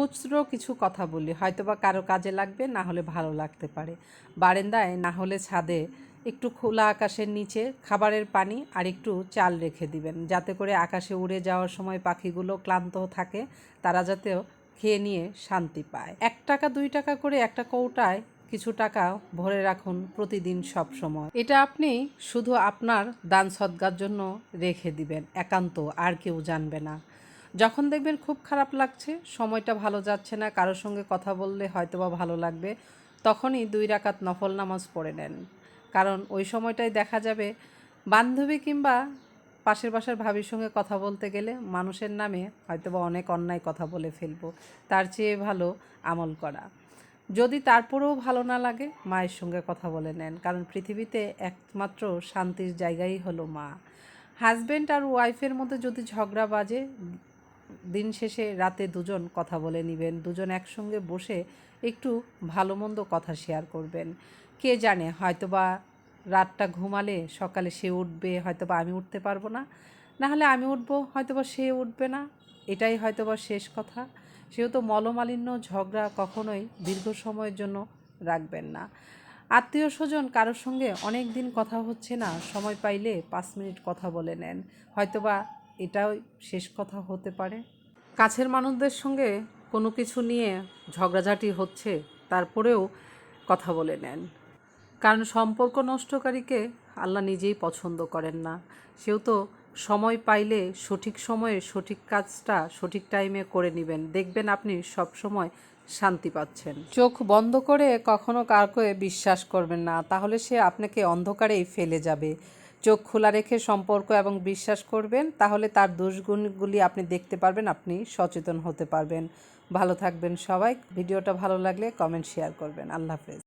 খুচরো কিছু কথা বলি, হয়তোবা কারো কাজে লাগবে, না হলে ভালো লাগতে পারে। বারান্দায় না হলে ছাদে একটু খোলা আকাশের নিচে খাবারের পানি আর একটু চাল রেখে দিবেন, যাতে করে আকাশে উড়ে যাওয়ার সময় পাখিগুলো ক্লান্ত থাকে, তারা যাতে খেয়ে নিয়ে শান্তি পায়। 1 টাকা 2 টাকা করে একটা কৌটায় কিছু টাকা ভরে রাখুন প্রতিদিন, সব সময়। এটা আপনি শুধু আপনার দান সদকার জন্য রেখে দিবেন, একান্ত, আর কেউ জানবে না। যখন দেখবেন খুব খারাপ লাগছে, সময়টা ভালো যাচ্ছে না, কারোর সঙ্গে কথা বললে হয়তোবা ভালো লাগবে, তখনই 2 রাকাত নফল নামাজ পড়ে নেন। কারণ ওই সময়টাই দেখা যাবে বান্ধবী কিংবা পাশের বাসার ভাবির সঙ্গে কথা বলতে গেলে মানুষের নামে হয়তোবা অনেক অন্যায় কথা বলে ফেলবো, তার চেয়ে ভালো আমল করা। যদি তারপরেও ভালো না লাগে, মায়ের সঙ্গে কথা বলে নেন, কারণ পৃথিবীতে একমাত্র শান্তির জায়গাই হলো মা। হাজব্যান্ড আর ওয়াইফের মধ্যে যদি ঝগড়া বাজে, দিন শেষে রাতে দুজন কথা বলে নেবেন, দুজন একসঙ্গে বসে একটু ভালো মন্দ কথা শেয়ার করবেন। কে জানে, হয়তোবা রাতটা ঘুমালে সকালে সে উঠবে, হয়তোবা আমি উঠতে পারবো না, না হলে আমি উঠবো, হয়তোবা সে উঠবে না, এটাই হয়তোবা শেষ কথা। সেহেতু মলমালিন্য, ঝগড়া কখনোই দীর্ঘ সময়ের জন্য রাখবেন না। আত্মীয় স্বজন কারোর সঙ্গে অনেক দিন কথা হচ্ছে না, সময় পাইলে 5 মিনিট কথা বলে নেন, হয়তোবা এটাও শেষ কথা হতে পারে। কাছের মানুষদের সঙ্গে কোনো কিছু নিয়ে ঝগড়াঝাটি হচ্ছে, তারপরেও কথা বলে নেন, কারণ সম্পর্ক নষ্টকারীকে আল্লাহ নিজেই পছন্দ করেন না। সেহেতু সময় পাইলে সঠিক সময়ে সঠিক কাজটা সঠিক টাইমে করে নেবেন, দেখবেন আপনি সব সময় শান্তি পাচ্ছেন। চোখ বন্ধ করে কখনো কাউকে বিশ্বাস করবেন না, তাহলে সে আপনাকে অন্ধকারেই ফেলে যাবে। চোখ খোলা রেখে সম্পর্ক এবং বিশ্বাস করবেন, তাহলে তার দোষগুণগুলি আপনি দেখতে পারবেন, আপনি সচেতন হতে পারবেন। ভালো থাকবেন সবাই। ভিডিওটা ভালো লাগলে কমেন্ট শেয়ার করবেন। আল্লাহ হাফেজ।